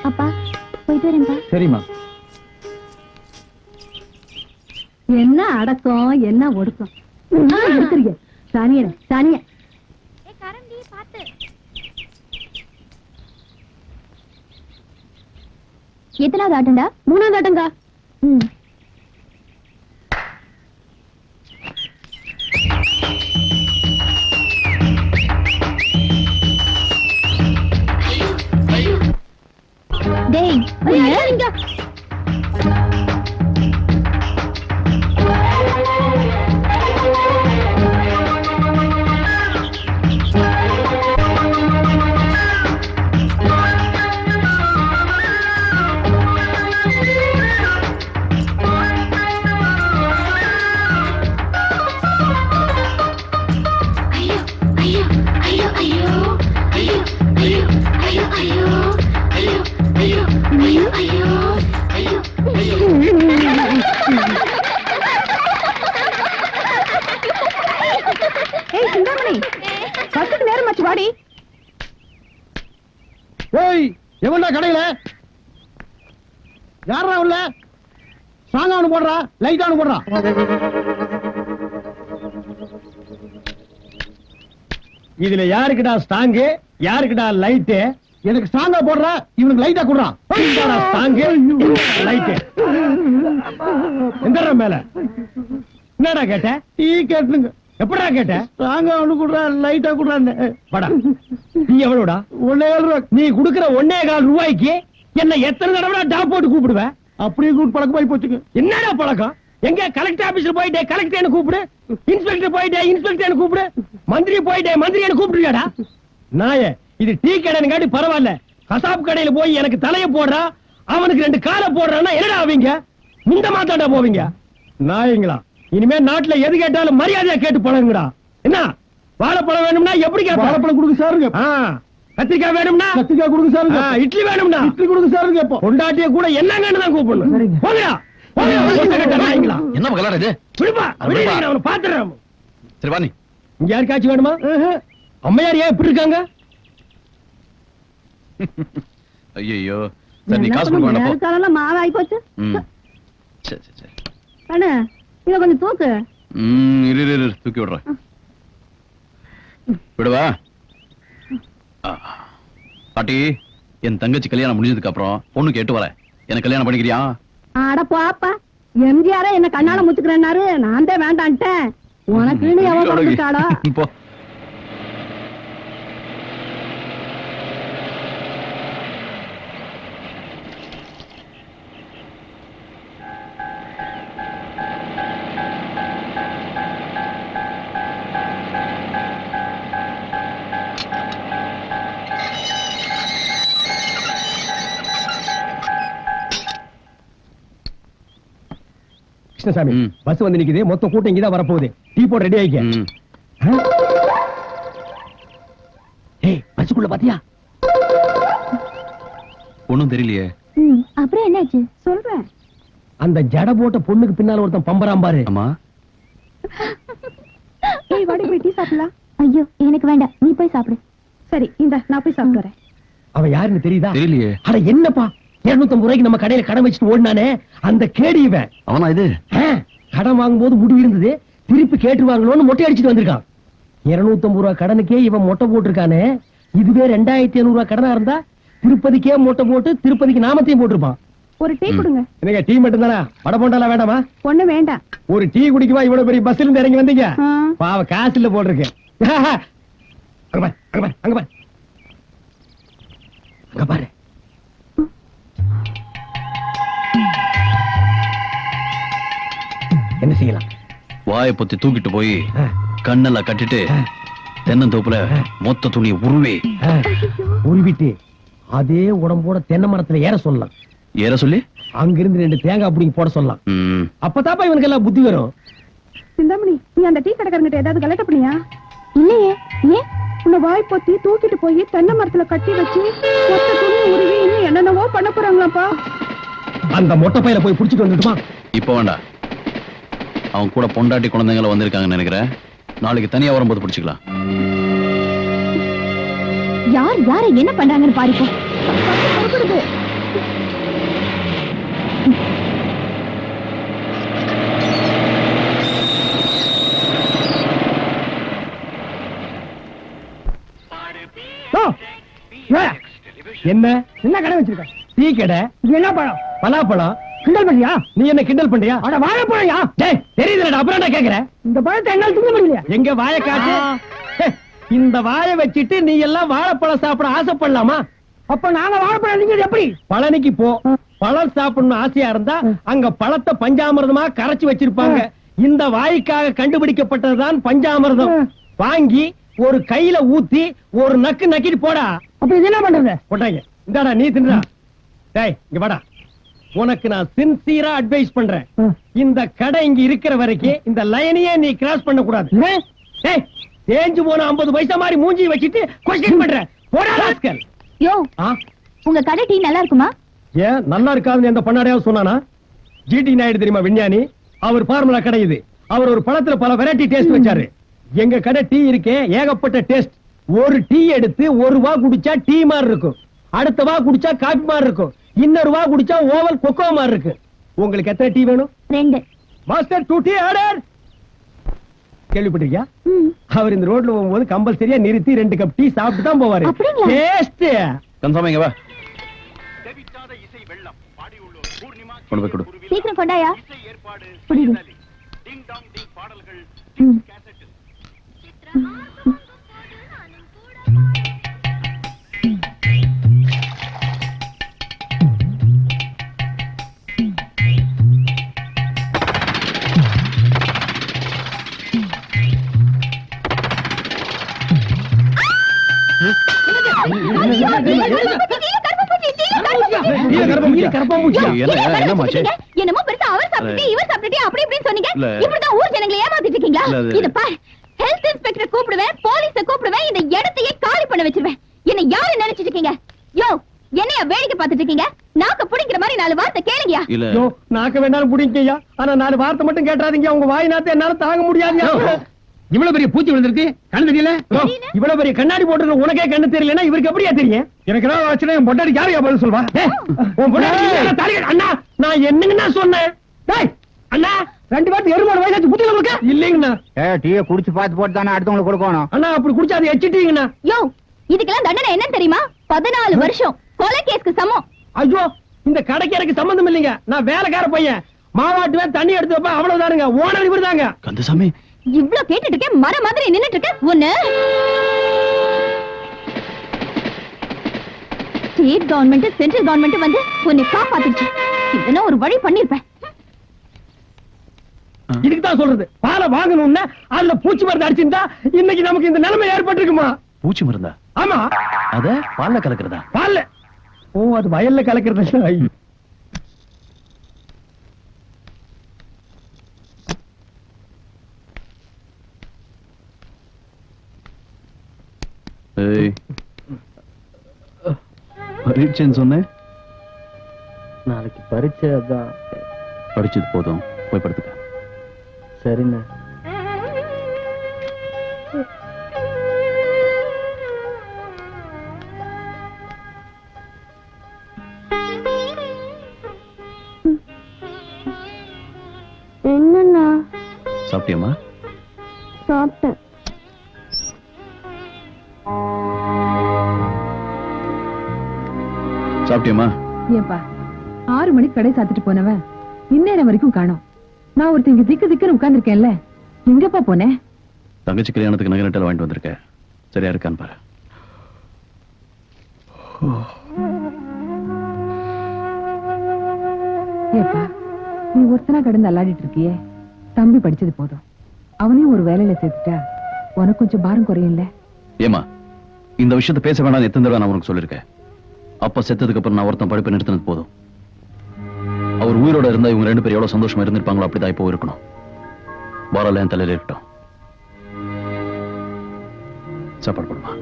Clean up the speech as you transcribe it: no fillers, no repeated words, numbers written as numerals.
அப்பா போயிட்டு வரேன்பா. சரிம்மா. என்ன அடக்கம் என்ன ஒடுக்கம் இருக்கிறீங்க. சானிய சானிய எத்தனாவது ஆட்டம்டா? 3வது ஆட்டங்கா. டேய் ஏங்க நேரமாச்சு வாடி. ஏய் எவன்டா கடையில? யாரா உள்ள? சாங்கானு போடுறா, லைட்டானு போடுறா. இதுல யாருக்குடா ஸ்டாங்கு, யாருக்குடா லைட்டு? எனக்கு ஸ்டாங்கா போடுறா, இவனுக்கு லைட்டா குடுறான். ஸ்டாங்கு லைட்டு எங்கடா மேல? என்னடா கேட்ட? டீ கேட்டுங்க. எப்படா கேட்ட? ஸ்டாங்கா ஒண்ணு குடுறா, லைட்டா குடுறான்னு. படா நீ எவ்வளவுடா? 1.5 ரூபா. நீ குடுக்கிற 1.25 ரூபாய்க்கு என்ன எத்தனை தடவை டாப் போட்டு கூப்பிடுவ? அப்படியே கூப்பிட்டு பழக்கமாயி போச்சுங்க. என்னடா பழக்கம்? எங்க கலெக்டர் ஆபீஸ்ல போயிட்டே கலெக்டர் கூப்பிடு, இன்ஸ்பெக்டர் போயிட்டே இன்ஸ்பெக்டர் கூப்பிடு, மந்திரி போயிட்டே மந்திரி கூப்பிடுறியாடா? நாயே, இது டீ கடைன்னு காட்டி பரவாயில்ல. கசாப் கடையில போய் எனக்கு தலைய போடுறா, அவனுக்கு 2 காலை போடுறான்னா என்னடா ஆவீங்க? முந்த மாத்தாண்டா போவீங்க நாயங்களா. இனிமே நாட்டுல எது கேட்டாலும் மரியாதையா கேட்டு பழகுங்கடா. என்ன வாழைப்பழம் வேணும்னா எப்படி கேட்ப? வாழைப்பழம் கொடுங்க சாருங்க. கத்திரிக்காய் வேணும்னா கத்திரிக்காய் கொடுங்க சாருங்க. இட்லி வேணும்னா இட்லி கொடுங்க சாருங்க. எப்போ பொண்டாட்டிய கூட என்னங்கன்னு தான் கூப்பிடணும். போங்கடா நாயங்களா. என்ன கலர் இது? விடுப்பா, அவனை பாத்துறேன். சரி வா. நீ இங்க யாருக்காச்சும் வேணுமா? அம்மையார் ஏன் இப்படி இருக்காங்க? ஐயோ சரி, நீ காசு கொடுக்க வேண்டாம். காலெல்லாம் மாவாய் போச்சு. சரி சரி சரி. அண்ணா இத கொஞ்சம் தூக்கு. இரு தூக்கி விடுறேன். விடுவா. பாட்டி, என் தங்கச்சி கல்யாணம் முடிஞ்சதுக்கு அப்புறம் பொண்ணு கேட்டு வர. எனக்கு கல்யாணம் பண்ணிக்கிறியா? அட போப்பா, எம்ஜிஆரே என்ன கண்ணால முச்சுக்கிறேன்னாரு, நான் தான் வேண்டான்ட்டேன். உனக்குன்னு எவன் கொடுத்தாளோ? போ. கிருஷ்ணசாமி, பஸ் வந்து நிக்குது. மொத்த கூட்டம் இங்கதான் வரப்போகுது. டீ போட ரெடி ஆயிக்க. ஏய், பஸ்ஸுக்குள்ள பாத்தியா? ஒண்ணும் தெரியலையே. அப்புறம் என்னாச்சு சொல்றேன். அந்த ஜட போட்ட பொண்ணுக்கு பின்னால ஒருத்தன் பம்பராம் பாரு. அம்மா, ஏய் வாடி போய் டீ சாப்பிடலாம். ஐயோ எனக்கு வேண்டாம், நீ போய் சாப்பிடு. சரி இந்த நான் போய் சாப்பிடுறேன். அவன் யாருன்னு தெரியுதா? தெரியலையே. அட என்னப்பா, 250 ரூபாய்க்கு நம்ம கடையில கடன் வச்சுட்டு ஓடினானே அந்த கேடி இவன். அவனா இது? கடன் வாங்கும்போது முடி இருந்தது, திருப்பி கேட்டுவாங்களோன்னு மொட்டை அடிச்சுட்டு வந்திருக்கான். 250 ரூபாய் கடனுக்கே இவன் மொட்டை போட்டிருக்கானே. இதுவே 2500 ரூபாய் கடனா இருந்தா திருப்பதிக்கே மொட்டை போட்டு திருப்பதிக்கு நாமத்தையும் போட்டிருப்பான். ஒரு டீ கொடுங்க. என்னங்க டீ மட்டும் தானா? வடை போண்டாலாம் வேண்டாமா? ஒண்ணு வேண்டாம். ஒரு டீ குடிக்குவா இவ்வளவு பெரிய பஸ்ல இருந்து இறங்கி வந்தீங்க? பாவ காசு இல்ல போட்டிருக்கு. அங்க பாரு, அங்க பாரு, அங்க பாரு, அங்க பாரு. என்ன செய்யலாம்? வாயை பொத்தி தூக்கிட்டு போய் கண்ணெல்லாம் கட்டிட்டு தென்னந்தோப்புல மொத்த துணியை உருவிட்டு அதே உடம்போட தென்னை மரத்துல ஏற சொல்லலாம். ஏற சொல்லி அங்கிருந்து 2 தேங்காய் பிடிங்கி போட சொல்லலாம். அப்பதாப்பா இவனுக்கு எல்லாம் புத்தி வரும். சிந்தாமணி, நீ அந்த டீ கடைக்காரங்கிட்ட ஏதாவது கலெக்ட் பண்ணியா? இல்லையே. ஏன்? உன்னை வாய் பொத்தி தூக்கிட்டு போய் தென்னை மரத்துல கட்டி வச்சு மொத்த துணி உருவி இன்னும் என்னென்னவோ பண்ண போறாங்களாப்பா. அந்த மொட்டை பையில போய் புடிச்சிட்டு வந்துட்டுமா? இப்ப வேண்டாம். அவன் கூட பொண்டாட்டி குழந்தைங்கள வந்திருக்காங்கன்னு நினைக்கிறேன். நாளைக்கு தனியா வரும்போது பிடிச்சுக்கலாம். யார் யார என்ன பண்றாங்கன்னு பாருப்போம். என்ன என்ன கடை வச்சிருக்க? டீ கடை. இது என்ன பழம்? பலாப்பழம். கிண்டல் பண்ணியா? நீ என்ன கிண்டல் பண்றியா? அட வாழைப்பழம்யா. டேய் தெரியுதுடா, அப்புறம் என்ன கேக்குற? இந்த பழத்தை என்னால திங்க முடியல. எங்க வாயை காட்டு. ஹே, இந்த வாயை வச்சிட்டு நீ எல்லாம் வாழைப்பழம் சாப்பிட ஆசைப்படலாமா? அப்ப நாங்க வாழைப்பழம் நீங்க எப்படி? பழனிக்கு போ. பழம் சாப்பிடணும் ஆசையா இருந்தா அங்க பழத்தை பஞ்சாமிர்தமா கரைச்சு வச்சிருப்பாங்க. இந்த வாய்க்காக கண்டுபிடிக்கப்பட்டதுதான் பஞ்சாமிர்தம். வாங்கி ஒரு கையில ஊத்தி ஒரு நக்கு நக்கிட்டு போடா. அப்ப இது என்ன பண்றது? போட்டாங்க. இந்தாடா நீ தின்றா. டேய் இங்க வாடா. உனக்கு நான் சின்சியரா அட்வைஸ் பண்றேன். இந்த கடை இங்க இருக்கிற வரைக்கும் இந்த லைனையே நீ கிராஸ் பண்ண கூடாது. டேய் தேஞ்சு போன 50 பைசா மாதிரி மூஞ்சி வச்சிட்டு கொஸ்டின் பண்ற. போடா ராஸ்கல். யோ உங்க கடை டீ நல்லா இருக்குமா? ஏன் நல்லா இருக்காதுன்னு எந்த பண்ணாடையாவது சொன்னானா? ஜிடி நாயுடு தெரியுமா விஞ்ஞானி? அவர் ஃபார்முலா கடை இது. அவர் ஒரு பழத்துல பல வெரைட்டி டேஸ்ட் வச்சாரு. எங்க கடை டீ இருக்கே ஏகப்பட்ட டேஸ்ட். ஒரு டீ எடுத்து ஒரு வா குடிச்சா டீ மாதிரி இருக்கும், அடுத்த வா குடிச்சா காபி மாதிரி இருக்கும், இன்னொரு வா குடிச்சா ஓவல் கொக்கோ மாதிரி இருக்கு. உங்களுக்கு எத்தனை டீ வேணும்? 2. Master 2 tea order. கேள்விப்பட்டிருக்கியா? அவர் இந்த ரோட்ல போகும்போது கம்பல்சரியா நிறுத்தி 2 கப் டீ சாப்பிட்டு தான் போவாரு. அப்படிங்களா? டேஸ்ட் கன்ஃபார்ம் இங்க வா. கொண்டு போய் கொடு. சீக்கிரம் கொண்டாயா. புரியுது. ம். என்னமோ பெருசா அவர் சாப்பிட்டு இவர் சாப்பிட்டு அப்படி இப்படின்னு சொன்னீங்க. இல்ல. இப்படிதான் ஊர் ஜனங்களை ஏமாத்திட்டு இருக்கீங்களா? இல்ல, அது- இது பார், ஹெல்த் இன்ஸ்பெக்டர் கூப்பிடுவேன், போலீஸ கூப்பிடுவேன், இந்த இடத்தையே காலி பண்ண வச்சிருவேன். என்ன யாரு நினைச்சிட்டு இருக்கீங்க? யோ என்னையா வேடிக்கை பார்த்துட்டு இருக்கீங்க? நாக்க புடிங்கிற மாதிரி 4 வார்த்தை கேளுங்கயா. இல்ல ஐயோ நாக்க வேண்டாலும் புடிங்கய்யா, ஆனா 4 வார்த்தை மட்டும் கேட்டாதீங்க. உங்க வாய் நாத்த என்னால தாங்க முடியாதுயா. இவ்வளவு பெரிய பூச்சி விழுந்திருக்கு, கண்ணு தெரியல. இவ்வளவு பெரிய கண்ணாடி போட்டு உனக்கே கண்ணு தெரியலன்னா இவருக்கு எப்படியா தெரியும்? எனக்கு ஏதாவது ஆச்சுன்னா என் பொண்டாட்டி யாரையா பதில் சொல்வா? டேய், உன் பொண்டாட்டி மேல தாலி கட்டு. அண்ணா நான் என்னங்கண்ணா சொன்னேன்? டேய் அண்ணா 2 பேருக்கு எருமாடு வயசாச்சு புத்தியில இருக்கா? இல்லைங்கண்ணா. டீயை குடிச்சு பார்த்து போட்டு தானே அடுத்தவங்களுக்கு கொடுக்கணும். அண்ணா அப்படி குடிச்சா அதை எச்சிட்டீங்கண்ணா. யோ இதுக்கெல்லாம் தண்டனை என்ன தெரியுமா? 14 வருஷம் கொலை கேஸ்க்கு சமம். ஐயோ இந்த கடைக்கு எனக்கு சம்பந்தம் இல்லைங்க. நான் வேலைக்கார பையன். மாவாட்டுவேன், தண்ணி எடுத்து வைப்பேன், அவ்வளவுதானுங்க. ஓனர் இவர் தாங்க. கந்தசாமி இவ்ளோ கேட்டுட்டு இருக்கேன், மர மாதிரி நின்னுட்டு இருக்க. ஒண்ணு ஸ்டேட் கவர்மெண்ட் சென்ட்ரல் கவர்மெண்ட் வந்து உன்னை காப்பாத்துச்சு. இதனா ஒரு வழி பண்ணிருப்பேன். இதுக்கு தான் சொல்றது, பாலை வாங்கணும்னா அதுல பூச்சி மருந்து அடிச்சிருந்தா இன்னைக்கு நமக்கு இந்த நிலைமை ஏற்பட்டிருக்குமா? பூச்சி மருந்தா? ஆமா அத பால்ல கலக்குறதா? பால்ல. ஓ அது வயல்ல கலக்கிறது. ஐயோ. ஏய் பரீட்சைன்னு சொன்னேன். நாளைக்கு பரீட்சை தான். படிச்சது போதும், போய் படுத்துக்க. சரிண்ணே. என்னண்ணா? சாப்பிட்டியம்மா? சாப்பிட்டேன். சாப்பிட்டியம்மா? ஏப்பா 6 மணிக்கு கடை சாத்திட்டு போனவன் இந்நேரம் வரைக்கும் காணோம். நான் ஒருத்தன் இங்க திக்கு திக்குன்னு உட்கார்ந்துருக்கேன்ல, எங்கப்பா போனேன்? தங்கச்சி கல்யாணத்துக்கு நகை நட்டல் வாங்கிட்டு வந்திருக்கேன். சரியா இருக்கான்னு பாரு. ஏப்பா நீ ஒருத்தனா கடந்து அல்லாடிட்டு இருக்கியே, தம்பி படிச்சது போதும், அவனையும் ஒரு வேலையில சேர்த்துட்டா உனக்கு கொஞ்சம் பாரம் குறையும்ல. ஏமா இந்த விஷயத்தை பேச வேண்டாம் எத்தனை தடவை நான் உனக்கு சொல்லிருக்கேன். அப்பா செத்ததுக்கு அப்புறம் நான் ஒருத்தன் படிப்பை நிறுத்தினது போதும். அவர் உயிரோட இருந்தா இவங்க 2 பேரும் எவ்வளவு சந்தோஷமா இருந்திருப்பாங்களோ அப்படிதான் இப்போ இருக்கணும். பாரால என் தலையில இருக்கட்டும். சாப்பாடு போடுமா?